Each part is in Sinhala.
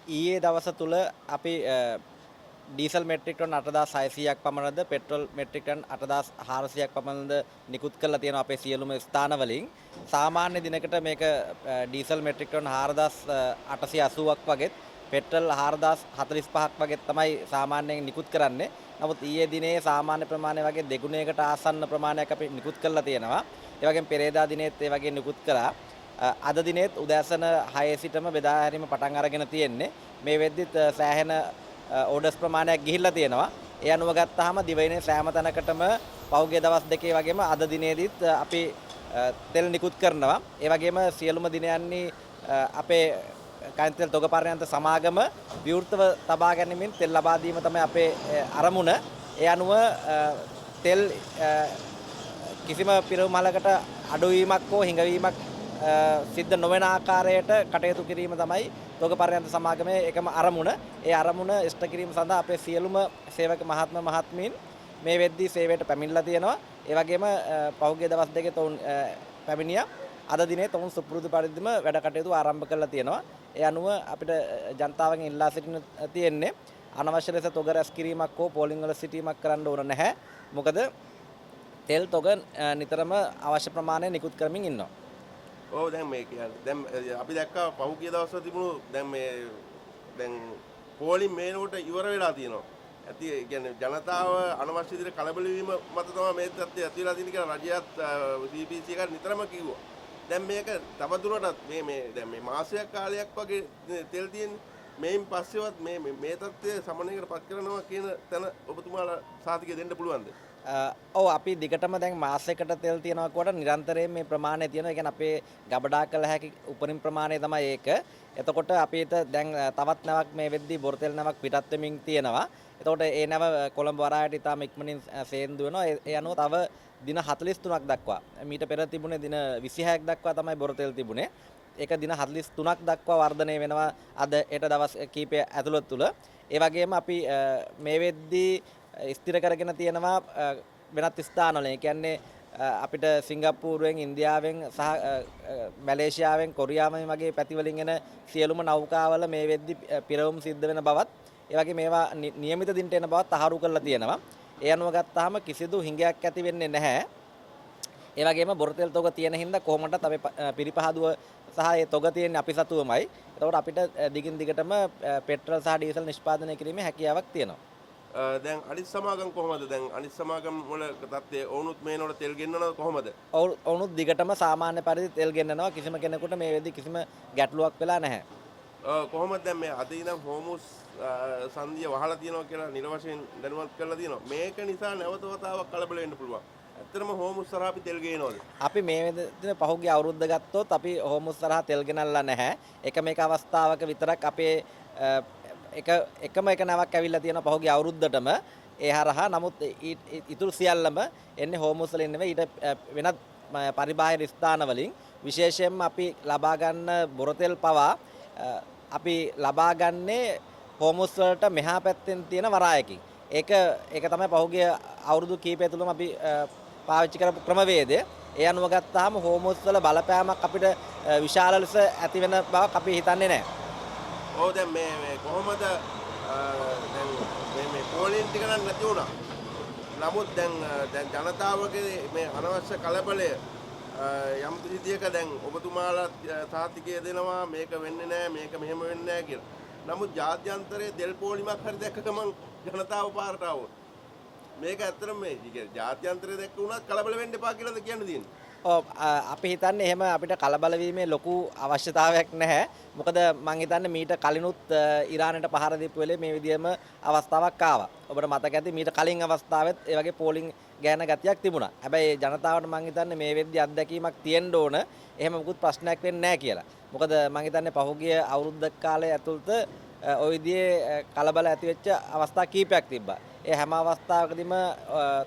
ඊයේ දවස තුල අපි ඩීසල් මෙට්‍රික් ටන් 8600ක් පමණද පෙට්‍රල් මෙට්‍රික් ටන් 8400ක් පමණද නිකුත් කරලා තියෙනවා අපේ සියලුම ස්ථානවලින්. සාමාන්‍ය දිනකට මේක ඩීසල් මෙට්‍රික් ටන් 4880ක් වගේ පෙට්‍රල් 4045ක් වගේ තමයි සාමාන්‍යයෙන් නිකුත් කරන්නේ. නමුත් ඊයේ දිනේ සාමාන්‍ය ප්‍රමාණය වගේ දෙගුණයකට ආසන්න ප්‍රමාණයක් අපි නිකුත් කරලා තියෙනවා. ඒ වගේම පෙරේදා දිනේත් ඒ වගේ නිකුත් කරා. අද දිනේත් උදෑසන 6 සිටම බෙදා හැරීම පටන් අරගෙන තියෙන්නේ. මේ වෙද්දිත් සෑහෙන ඕඩර්ස් ප්‍රමාණයක් ගිහිල්ලා තියෙනවා. ඒ අනුව ගත්තාම දිවයිනේ සෑම තැනකටම පහුගිය දවස් දෙකේ වගේම අද දිනේදීත් අපි තෙල් නිකුත් කරනවා. ඒ වගේම සියලුම දිනයන්හි අපේ කයින්තෙල් තොග පර්යන්ත සමාගම විවෘතව තබා ගැනීමෙන් තෙල් ලබා දීම තමයි අපේ අරමුණ. ඒ අනුව තෙල් කිසිම පිරමලකට අඩුවීමක් හෝ හිඟවීමක් සිද්ධ නොවන ආකාරයට කටයුතු කිරීම තමයි තොග පර්යන්ත සමාගමේ එකම අරමුණ. ඒ අරමුණ ඉෂ්ට කිරීම සඳහා අපේ සියලුම සේවක මහත්මීන් මේ වෙද්දී සේවයට පැමිණලා තියෙනවා. ඒ වගේම පහුගිය දවස් දෙකේ තවුන් පැමිණියා. අද දිනේ තවුන් සුපුරුදු පරිදිම වැඩ කටයුතු ආරම්භ කරලා තියෙනවා. ඒ අනුව අපිට ජනතාවගෙන් ඉල්ලා සිටින තියෙන්නේ අනවශ්‍ය ලෙස තොග රැස් කිරීමක් හෝ පෝලිං වල සිටීමක් කරන්න ඕන නැහැ. මොකද තෙල් තොග නිතරම අවශ්‍ය ප්‍රමාණය නිකුත් කරමින් ඉන්නවා. ඔව් දැන් මේ කියන්නේ දැන් අපි දැක්කා පහුගිය දවස්වල තිබුණු දැන් පෝලිං මේනෝට ඉවර වෙලා තියෙනවා. ඇති ඒ කියන්නේ ජනතාව අනවශ්‍ය විදිහට කලබල වීම මත තමයි මේ තත්ත්වය ඇති වෙලා තියෙන්නේ කියලා රජයත් CPC එකත් නිතරම කිව්වා. දැන් මේක තවදුරටත් දැන් මේ මාසයක් කාලයක් වගේ තෙල් තියෙන්නේ. මේන් පස්සෙවත් මේ තත්ත්වය සමනයකට පත් කරනවා කියන තැන ඔබතුමාලා සාතිකය දෙන්න පුළුවන්ද? ඔව් අපි දිගටම දැන් මාසයකට තෙල් තියනවා කොට නිරන්තරයෙන් මේ ප්‍රමාණය තියෙනවා. ඒ කියන්නේ අපේ ගබඩා කළ හැකි උපරිම ප්‍රමාණය තමයි ඒක. එතකොට අපිට දැන් තවත් නැවක් මේ වෙද්දී බොර තෙල් නැවක් පිටත් වෙමින් තියෙනවා. එතකොට ඒ නැව කොළඹ වරායට ඉතාම ඉක්මනින් සේන්දු වෙනවා. ඒ අනුව තව දින 43ක් දක්වා මීට පෙර තිබුණේ දින 26ක් දක්වා තමයි බොර තෙල් තිබුණේ. ඒක දින 43ක් දක්වා වර්ධනය වෙනවා අද හෙට දවස් කීපය ඇතුළත තුල. ඒ වගේම අපි මේ වෙද්දී ස්ථිර කරගෙන තියෙනවා වෙනත් ස්ථානවල. ඒ කියන්නේ අපිට සිංගප්පූරුවෙන් ඉන්දියාවෙන් සහ මැලේසියාවෙන් කොරියාවෙන් වගේ පැතිවලින් එන සියලුම නෞකාවල මේ වෙද්දි පිරවුම් සිද්ධ වෙන බවත් ඒ වගේ මේවා નિયમિત දිනට එන බවත් අහරු කරලා තියෙනවා. ඒ අනුව ගත්තාම කිසිදු හිඟයක් ඇති වෙන්නේ නැහැ. ඒ වගේම බොරතෙල් තොග තියෙන හින්දා කොහොමදත් අපි පිරිපහදුව සහ ඒ තොග තියෙන්නේ අපි සතුවමයි. ඒතකොට අපිට දිගින් දිගටම පෙට්‍රල් සහ ඩීසල් නිෂ්පාදනය කිරීමේ හැකියාවක් තියෙනවා. දැන් අනිත් සමාගම් කොහොමද? දැන් අනිත් සමාගම් වල තත්ත්වය ඔවුනුත් මේනවල තෙල් ගෙන්නනවද කොහොමද? ඔවුනුත් දිගටම සාමාන්‍ය පරිදි තෙල් ගෙන්නනවා. කිසිම කෙනෙකුට මේ වෙද්දි කිසිම ගැටලුවක් වෙලා නැහැ. කොහොමද දැන් මේ අද ඉඳන් හෝමුස් සංදිය වහලා තියෙනවා කියලා නිල වශයෙන් දැනුවත් කරලා තියෙනවා. මේක නිසා නැවත වතාවක් කලබල වෙන්න පුළුවන්. ඇත්තටම හෝමුස් සරහා අපි තෙල් ගේනවද? අපි මේ වෙද්දි පහුගිය අවුරුද්ද ගත්තොත් අපි හෝමුස් සරහා තෙල් ගෙනල්ලා නැහැ. එක මේක අවස්ථාවක විතරක් අපේ එකම එක නැවක් ඇවිල්ලා තියෙන පහුගිය අවුරුද්දටම ඒ හරහා. නමුත් ඉතුරු සියල්ලම එන්නේ හෝමුස් වලින් නෙවෙයි ඊට වෙනත් පරිබාහිර ස්ථාන වලින්. විශේෂයෙන්ම අපි ලබා ගන්න බොරතෙල් පවා අපි ලබා ගන්නේ හෝමුස් වලට මෙහා පැත්තෙන් තියෙන වරායකින්. ඒක තමයි පහුගිය අවුරුදු කීපය තුලම අපි පාවිච්චි කරපු ක්‍රමවේදය. ඒ අනුව ගත්තාම හෝමුස් වල බලපෑමක් අපිට විශාල ලෙස ඇති වෙන බවක් අපි හිතන්නේ නැහැ. ඔව් දැන් මේ කොහොමද දැන් මේ පෝලිං ටික නම් නැති වුණා. නමුත් දැන් ජනතාවගේ මේ අනවශ්‍ය කලබලය යම් විදියක දැන් ඔබතුමාලා සාතිකය දෙනවා මේක වෙන්නේ නැහැ මේක මෙහෙම වෙන්නේ නැහැ කියලා. නමුත් ජාත්‍යන්තරයේ දෙල් පෝලිමක් හරි දැක්ක ගමන් ජනතාව පාරට ආවොත් මේක ඇත්තටම මේ ජාත්‍යන්තරයේ දැක්ක උනත් කලබල වෙන්න එපා කියලාද කියන්න තියෙන්නේ. ඔව් අපි හිතන්නේ එහෙම අපිට කලබල වීමේ ලොකු අවශ්‍යතාවයක් නැහැ. මොකද මම හිතන්නේ මීට කලිනුත් ඉරානයට පහර දීපු වෙලේ මේ විදිහම අවස්ථාවක් ආවා. ඔබට මතක ඇති මීට කලින් අවස්ථාවෙත් ඒ වගේ පෝලිං ගෑන ගතියක් තිබුණා. හැබැයි ජනතාවට මම හිතන්නේ මේ වෙද්දි අත්දැකීමක් තියෙන්න ඕන. එහෙම මොකුත් ප්‍රශ්නයක් වෙන්නේ නැහැ කියලා. මොකද මම හිතන්නේ පහුගිය අවුරුද්ද කාලය ඇතුළත ওই විදිහේ කලබල ඇති වෙච්ච අවස්ථා කීපයක් තිබ්බා. ඒ හැම අවස්ථාවකදීම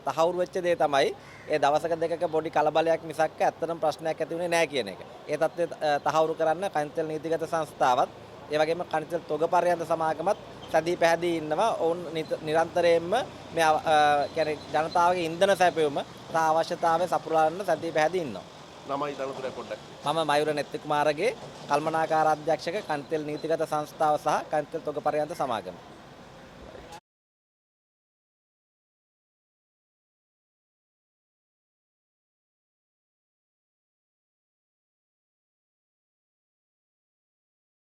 තහවුරු වෙච්ච දේ තමයි ඒ දවසක දෙකක පොඩි කලබලයක් මිසක් ඇත්තටම ප්‍රශ්නයක් ඇති වුණේ නැහැ කියන එක. ඒ தත්ත්වය තහවුරු කරන්න කනිතෙල් නීතිගත සංස්ථාවත් ඒ වගේම කනිතෙල් තොග පර්යන්ත සමාගමත් සැදී පැහැදී ඉන්නවා. ඔවුන් නිරන්තරයෙන්ම මේ කියන්නේ ජනතාවගේ ඉන්ධන සැපයුම සහ අවශ්‍යතාවය සපුරාන්න සැදී පැහැදී ඉන්නවා. නමයි තනතුරක් පොඩ්ඩක්. මම මයුර නෙත්තිකුමාරගේ කල්මනාකාර අධ්‍යක්ෂක කන්තෙල් නීතිගත සංස්ථාව සහ කන්තෙල් තොග පරයන්ත සමාගම.